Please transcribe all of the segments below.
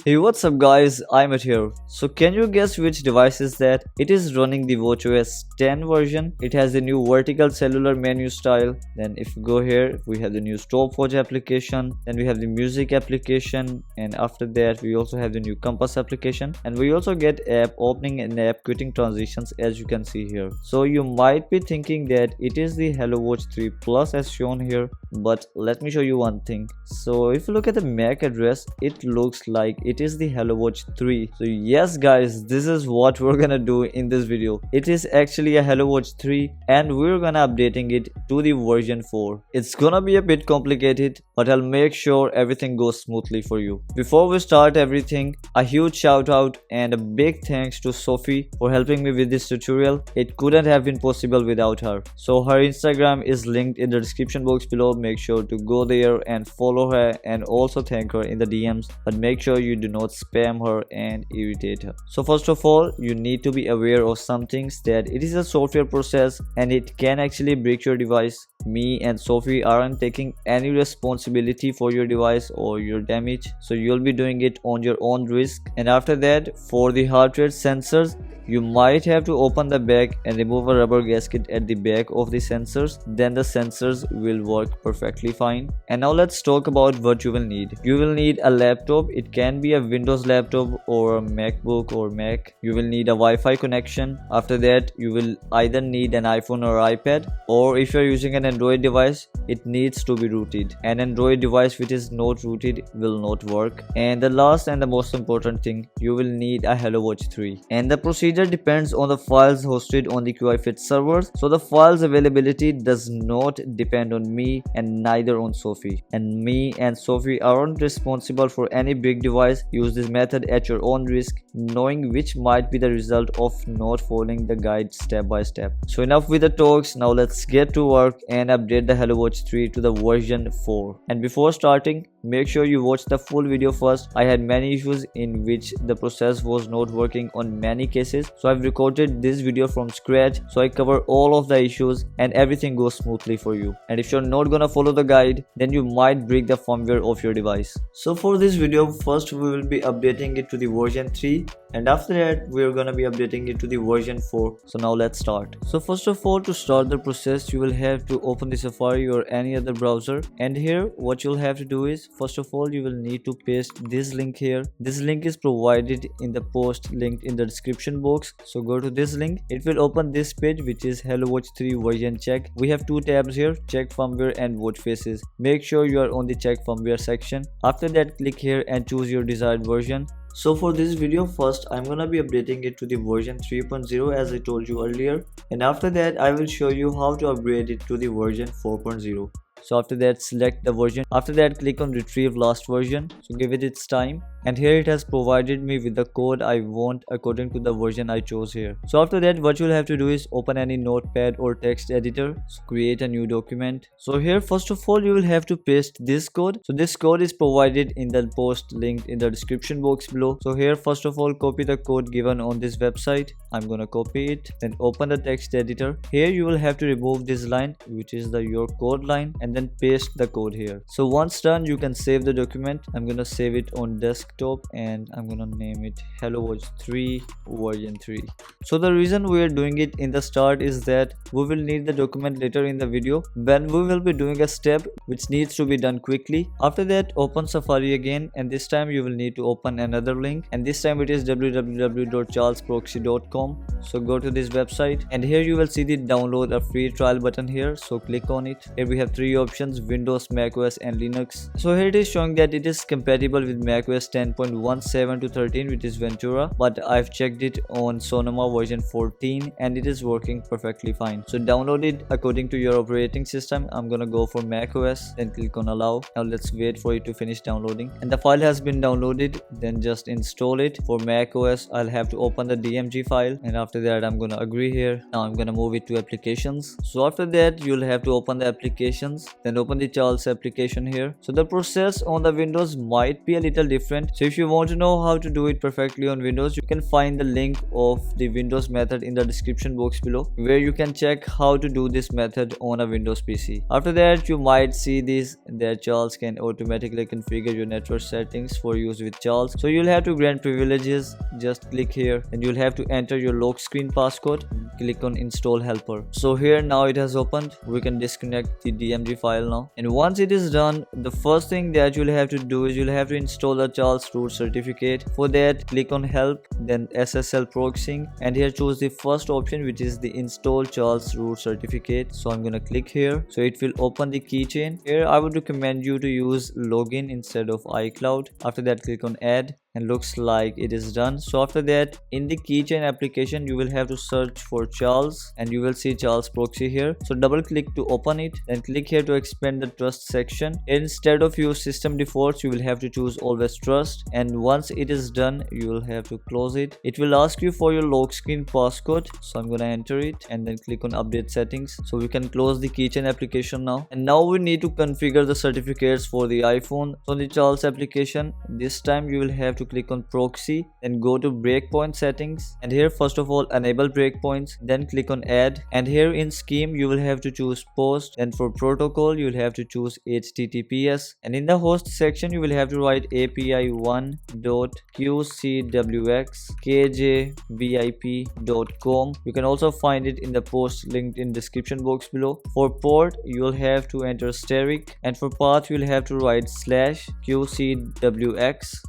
Hey, what's up guys, I'm at here. So can you guess which device is that? It is running the watchOS 10 version. It has the new vertical cellular menu style. Then if you go here, we have the new stopwatch application. Then we have the music application. And after that, we also have the new compass application. And we also get app opening and app quitting transitions as you can see here. So you might be thinking that it is the Hello Watch 3 Plus as shown here. But let me show you one thing. So if you look at the MAC address, it looks like it is the Hello Watch 3. So yes guys, this is what we're gonna do in this video. It is actually a Hello Watch 3 and we're gonna updating it to the version 4. It's gonna be a bit complicated, but I'll make sure everything goes smoothly for you. Before we start everything, a huge shout out and a big thanks to Sophie for helping me with this tutorial. It couldn't have been possible without her. So her Instagram is linked in the description box below. Make sure to go there and follow her and also thank her in the DMs, but make sure you do not spam her and irritate her. So first of all, you need to be aware of some things, that it is a software process and it can actually break your device. Me and Sophie aren't taking any responsibility for your device or your damage, so you'll be doing it on your own risk. And after that, for the heart rate sensors, you might have to open the back and remove a rubber gasket at the back of the sensors. Then the sensors will work perfectly fine. And now let's talk about what you will need. You will need a laptop. It can be a Windows laptop or a MacBook or Mac. You will need a Wi-Fi connection. After that, you will either need an iPhone or iPad, or if you're using an Android device, it needs to be rooted. An Android device which is not rooted will not work. And the last and the most important thing, you will need a Hello Watch 3. And the procedure depends on the files hosted on the QiFit servers. So the files availability does not depend on me and neither on Sophie. And me and Sophie aren't responsible for any big device. Use this method at your own risk, knowing which might be the result of not following the guide step by step. So enough with the talks, now let's get to work and update the Hello Watch 3 to the version 4. And before starting, make sure you watch the full video first. I had many issues in which the process was not working on many cases, so I've recorded this video from scratch, so I cover all of the issues and everything goes smoothly for you. And if you're not gonna follow the guide, then you might break the firmware of your device. So for this video, first we will be updating it to the version 3, and after that we're gonna be updating it to the version 4. So now let's start. So first of all, to start the process, you will have to open the Safari or any other browser, and here what you'll have to do is, first of all, you will need to paste this link here. This link is provided in the post linked in the description box. So go to this link. It will open this page, which is Hello Watch 3 version check. We have two tabs here, check firmware and watch faces. Make sure you are on the check firmware section. After that, click here and choose your desired version. So for this video, first I'm gonna be updating it to the version 3.0 as I told you earlier, and after that I will show you how to upgrade it to the version 4.0. So after that, select the version. After that, click on retrieve last version. So give it its time, and here it has provided me with the code I want according to the version I chose here. So after that, what you'll have to do is open any notepad or text editor. So create a new document. So here, first of all, you will have to paste this code. So this code is provided in the post linked in the description box below. So here, first of all, copy the code given on this website. I'm gonna copy it. Then open the text editor. Here you will have to remove this line, which is your code line, and then paste the code here. So once done, you can save the document. I'm gonna save it on desktop and I'm gonna name it Hello Watch 3 version 3. So the reason we are doing it in the start is that we will need the document later in the video when we will be doing a step which needs to be done quickly. After that, open Safari again, and this time you will need to open another link, and this time it is www.charlesproxy.com. So go to this website, and here you will see the download a free trial button here. So click on it. Here we have three options: Windows, macOS and Linux. So here it is showing that it is compatible with macOS 10.17 to 13, which is Ventura, but I've checked it on Sonoma version 14 and it is working perfectly fine. So download it according to your operating system. I'm gonna go for macOS, then click on allow. Now let's wait for it to finish downloading, and the file has been downloaded. Then just install it. For macOS, I'll have to open the DMG file, and after that I'm gonna agree here. Now I'm gonna move it to applications. So after that, you'll have to open the applications. then open the Charles application here. So the process on the Windows might be a little different. So if you want to know how to do it perfectly on Windows, you can find the link of the Windows method in the description box below, where you can check how to do this method on a Windows PC. After that, you might see this that Charles can automatically configure your network settings for use with Charles. So you'll have to grant privileges. Just click here and you'll have to enter your lock screen passcode. Click on install helper. So here now it has opened. We can disconnect the DMG file now, and once it is done, the first thing that you'll have to do is you'll have to install the Charles root certificate. For that, click on help, then SSL proxying, and here choose the first option, which is the install Charles root certificate. So I'm gonna click here. So it will open the keychain. Here I would recommend you to use login instead of iCloud. After that, click on add, and looks like it is done. So after that, in the keychain application, you will have to search for Charles, and you will see Charles proxy here. So double click to open it, then click here to expand the trust section. Instead of use system defaults, you will have to choose always trust, and once it is done, you will have to close it. It will ask you for your lock screen passcode, so I'm gonna enter it and then click on update settings. So we can close the keychain application now, and now we need to configure the certificates for the iPhone. So the Charles application, this time you will have to click on proxy, then go to breakpoint settings, and here first of all enable breakpoints, then click on add, and here in scheme you will have to choose post, and for protocol you will have to choose HTTPS, and in the host section you will have to write api1.qcwxkjvip.com. You can also find it in the post linked in description box below. For port you will have to enter steric, and for path you will have to write /qcwx,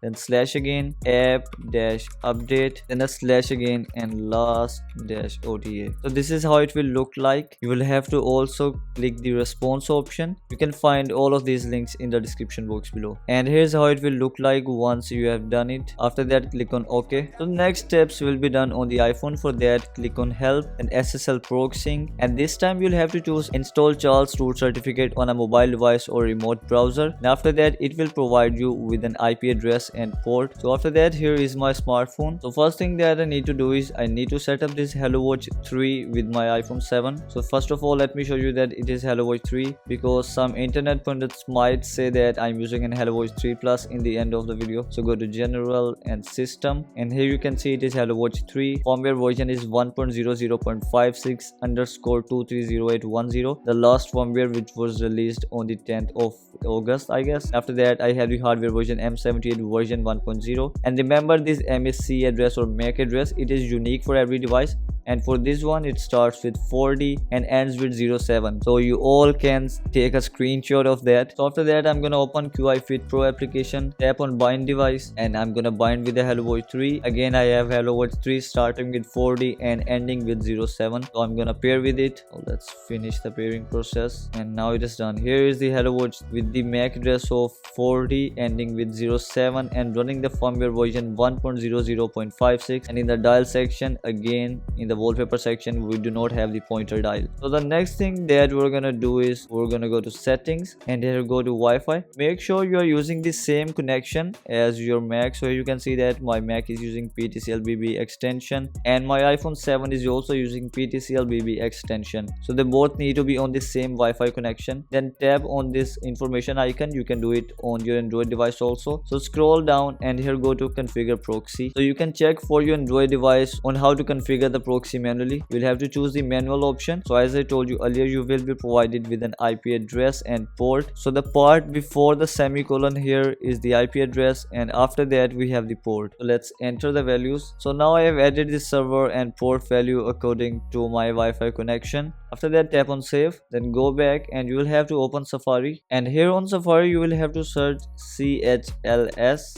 then slash again app-update, then a slash again, and last-ota. So this is how it will look like. You will have to also click the response option. You can find all of these links in the description box below, and here's how it will look like once you have done it. After that, click on OK. So next steps will be done on the iPhone. For that, click on help and SSL proxying, and this time you'll have to choose install Charles root certificate on a mobile device or remote browser, and after that it will provide you with an IP address and port. So after that, here is my smartphone. So first thing that I need to do is I need to set up this HelloWatch 3 with my iPhone 7. So first of all, let me show you that it is HelloWatch 3, because some internet pundits might say that I'm using an HelloWatch 3 Plus in the end of the video. So go to general and system, and here you can see it is HelloWatch 3. Firmware version is 1.00.56_230810, the last firmware which was released on the 10th of August, I guess. After that, I have the hardware version M78 version 1.0, and remember this MAC address or MAC address, it is unique for every device, and for this one it starts with 4D and ends with 07. So you all can take a screenshot of that. So after that, I'm gonna open QI Fit Pro application, tap on bind device, and I'm gonna bind with the HelloWatch 3. Again, I have HelloWatch 3 starting with 4D and ending with 07. So I'm gonna pair with it. So let's finish the pairing process, and now it is done. Here is the HelloWatch with the MAC address of 4D ending with 07 and running the firmware version 1.00.56, and in the dial section, again in the wallpaper section, we do not have the pointer dial. So the next thing that we're gonna do is we're gonna go to settings, and here go to Wi-Fi. Make sure you are using the same connection as your Mac. So you can see that my Mac is using PTCL-BB extension, and my iPhone 7 is also using PTCL-BB extension. So they both need to be on the same Wi-Fi connection. Then tap on this information icon. You can do it on your Android device also. So scroll down, and here go to configure proxy. So you can check for your Android device on how to configure the proxy manually. You'll have to choose the manual option. So as I told you earlier, you will be provided with an IP address and port. So the part before the semicolon here is the IP address, and after that we have the port. So let's enter the values. So now I have added the server and port value according to my Wi-Fi connection. After that, tap on save, then go back, and you will have to open Safari, and here on Safari you will have to search chls.pro/ssl.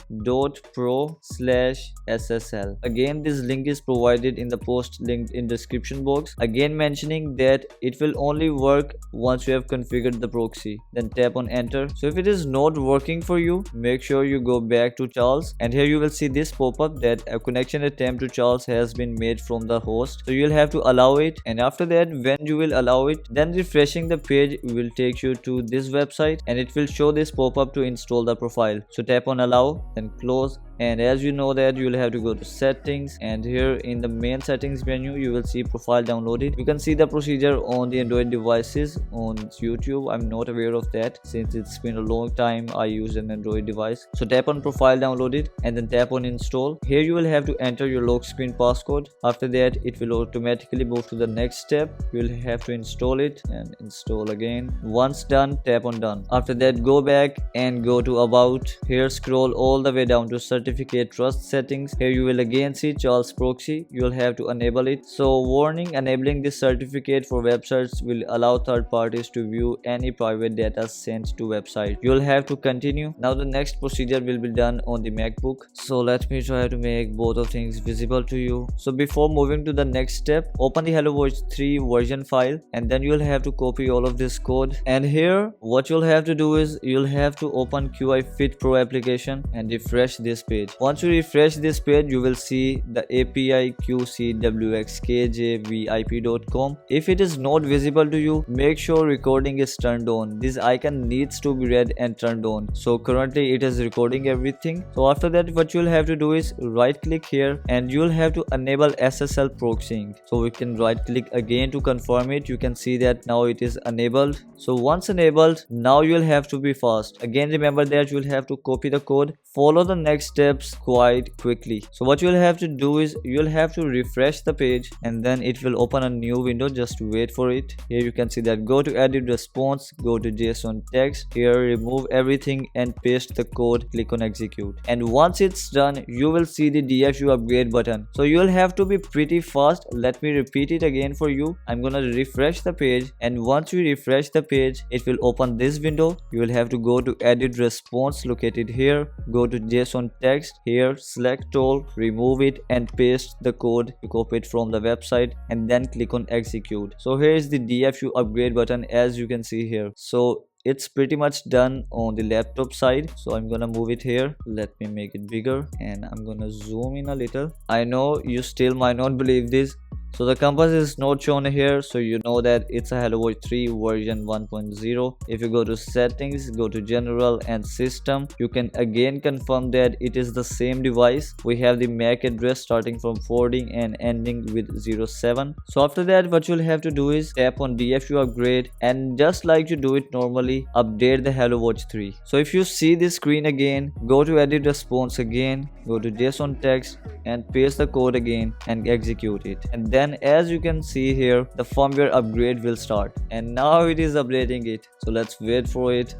again, this link is provided in the post linked in description box, again mentioning that it will only work once you have configured the proxy. Then tap on enter. So if it is not working for you, make sure you go back to Charles, and here you will see this pop-up that a connection attempt to Charles has been made from the host. So you'll have to allow it, and after that, when you will allow it, then refreshing the page will take you to this website, and it will show this pop-up to install the profile. So tap on allow, then close, And as you know that, you'll have to go to settings, and here in the main settings menu you will see profile downloaded. You can see the procedure on the Android devices. On YouTube I'm not aware of that since it's been a long time I used an Android device. So tap on profile downloaded and then tap on install. Here you will have to enter your lock screen passcode. After that it will automatically move to the next step. You will have to install it and install again. Once done, tap on done. After that go back and go to about. Here scroll all the way down to certificate trust settings. Here you will again see Charles Proxy. You will have to enable it. So warning, enabling this certificate for websites will allow third parties to view any private data sent to website. You will have to continue. Now the next procedure will be done on the MacBook. So let me try to make both of things visible to you. So before moving to the next step, open the Hello Watch 3 version file, and then you'll have to copy all of this code. And here what you'll have to do is you'll have to open QI Fit Pro application and refresh this page. Once you refresh this page, you will see the API qcwxkjvip.com. If it is not visible to you, make sure recording is turned on. This icon needs to be read and turned on. So currently it is recording everything. So after that what you'll have to do is right click here and you'll have to enable SSL proxying. So we can right click again to confirm it. You can see that now it is enabled. So once enabled, now you'll have to be fast. Again remember that you'll have to copy the code, follow the next steps quite quickly. So what you'll have to do is you'll have to refresh the page and then it will open a new window. Just wait for it. Here you can see that go to edit response, go to JSON text. Here remove everything and paste the code, click on execute. And once it's done, you will see the DFU upgrade button. So you'll have to be pretty fast. Let me repeat it again for you. I'm gonna refresh the page, and once you refresh the page, it will open this window. You will have to go to edit response located here, go to JSON text here, select all, remove it and paste the code you copied from the website, and then click on execute. So here is the DFU upgrade button as you can see here. So it's pretty much done on the laptop side. So I'm gonna move it here. Let me make it bigger and I'm gonna zoom in a little. I know you still might not believe this. So the compass is not shown here, so you know that it's a Hello Watch 3 version 1.0. If you go to settings, go to general and system, you can again confirm that it is the same device. We have the MAC address starting from 40 and ending with 07. So after that what you'll have to do is tap on DFU upgrade, and just like you do it normally, update the Hello Watch 3. So if you see this screen again, go to edit response again, go to JSON text and paste the code again and execute it. And then as you can see here, the firmware upgrade will start, and now it is updating it. So let's wait for it.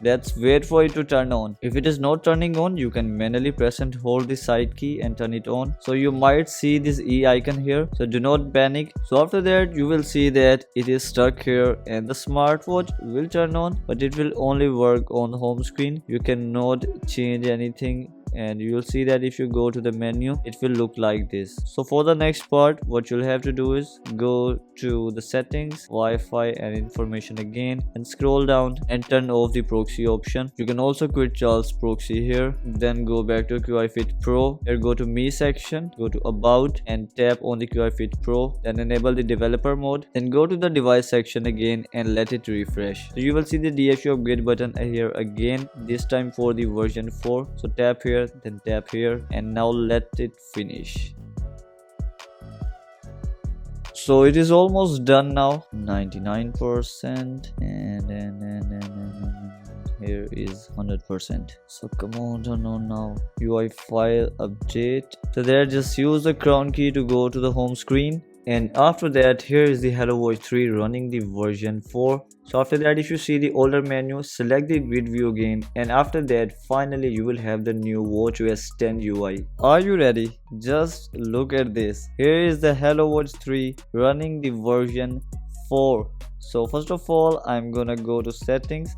Let's wait for it to turn on. If it is not turning on, you can manually press and hold the side key and turn it on. So you might see this E icon here, so do not panic. So after that you will see that it is stuck here and the smartwatch will turn on, but it will only work on the home screen. You cannot change anything, and you will see that if you go to the menu, it will look like this. So for the next part, what you'll have to do is go to the settings, Wi-Fi and information again, and scroll down and turn off the proxy option. You can also quit Charles Proxy here, then go back to QI Fit Pro. Here go to me section, go to about and tap on the QI Fit Pro, then enable the developer mode, then go to the device section again and let it refresh. So you will see the DFU upgrade button here again, this time for the version 4. So tap here, then tap here, and now let it finish. So it is almost done now, 99%, and here is 100%. So come on, turn on now. UI file update. So there, just use the crown key to go to the home screen, and after that here is the Hello Watch 3 running the version 4. So after that, if you see the older menu, select the grid view again, and after that finally you will have the new watchOS 10 UI. Are you ready? Just look at this. Here is the Hello Watch 3 running the version 4. So first of all, I'm gonna go to settings,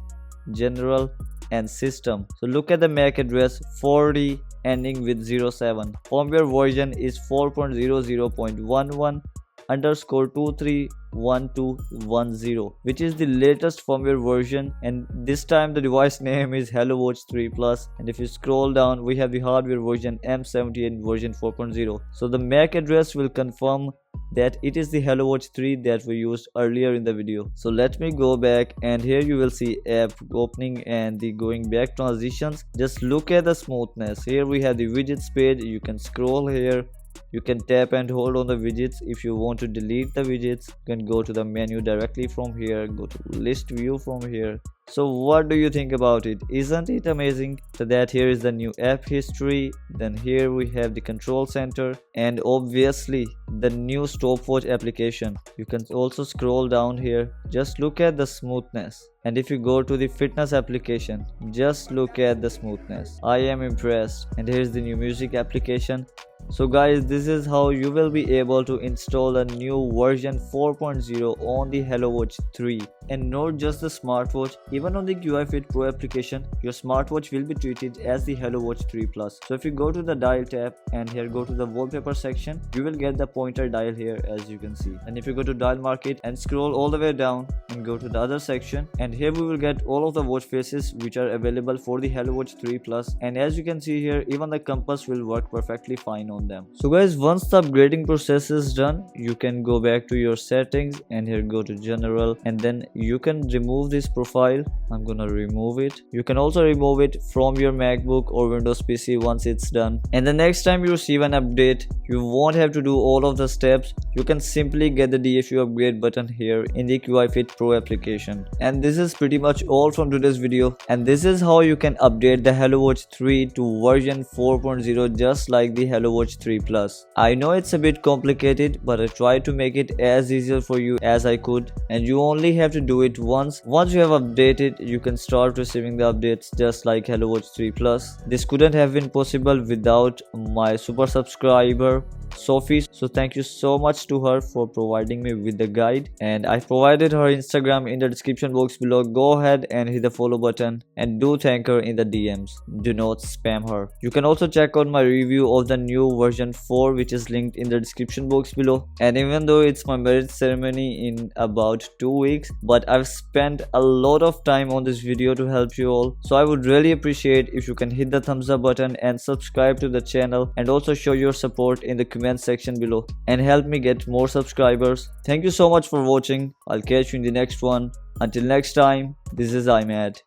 general and system. So look at the MAC address 40 ending with 07. Firmware version is 4.00.11 underscore 231210, which is the latest firmware version, and this time the device name is Hello Watch 3 Plus. And if you scroll down, we have the hardware version M78 version 4.0. So the MAC address will confirm that it is the Hello Watch 3 that we used earlier in the video. So let me go back, and here you will see app opening and the going back transitions. Just look at the smoothness. Here we have the widgets page. You can scroll here. You can tap and hold on the widgets. If you want to delete the widgets, you can go to the menu directly from here, go to list view from here. So what do you think about it? Isn't it amazing? So that here is the new app history, then here we have the control center, and obviously the new stopwatch application. You can also scroll down here. Just look at the smoothness. And if you go to the fitness application, just look at the smoothness. I am impressed. And here's the new music application. So guys, this is how you will be able to install a new version 4.0 on the Hello Watch 3. And not just the smartwatch, even on the UI Fit Pro application, your smartwatch will be treated as the Hello Watch 3 Plus. So if you go to the dial tab and here go to the wallpaper section, you will get the pointer dial here, as you can see. And if you go to dial market and scroll all the way down and go to the other section, and here we will get all of the watch faces which are available for the Hello Watch 3 Plus. And as you can see here, even the compass will work perfectly fine on them. So guys, once the upgrading process is done, you can go back to your settings and here go to general, and then you can remove this profile. I'm gonna remove it. You can also remove it from your MacBook or Windows PC once it's done. And the next time you receive an update, you won't have to do all of the steps. You can simply get the DFU upgrade button here in the UI Fit Pro application. And this is pretty much all from today's video, and this is how you can update the Hello Watch 3 to version 4.0 just like the Hello Watch 3 Plus. I know it's a bit complicated, but I tried to make it as easier for you as I could, and you only have to do it once. Once you have updated, you can start receiving the updates just like Hello Watch 3 Plus. This couldn't have been possible without my super subscriber Sophie, so thank you so much to her for providing me with the guide, and I've provided her Instagram in the description box below. Go ahead and hit the follow button and do thank her in the DMs. Do not spam her. You can also check out my review of the new version 4, which is linked in the description box below. And even though it's my marriage ceremony in about 2 weeks, but I've spent a lot of time on this video to help you all, so I would really appreciate if you can hit the thumbs up button and subscribe to the channel, and also show your support in the comment section below and help me get more subscribers. Thank you so much for watching. I'll catch you in the next one. Until next time, this is Imad.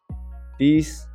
Peace.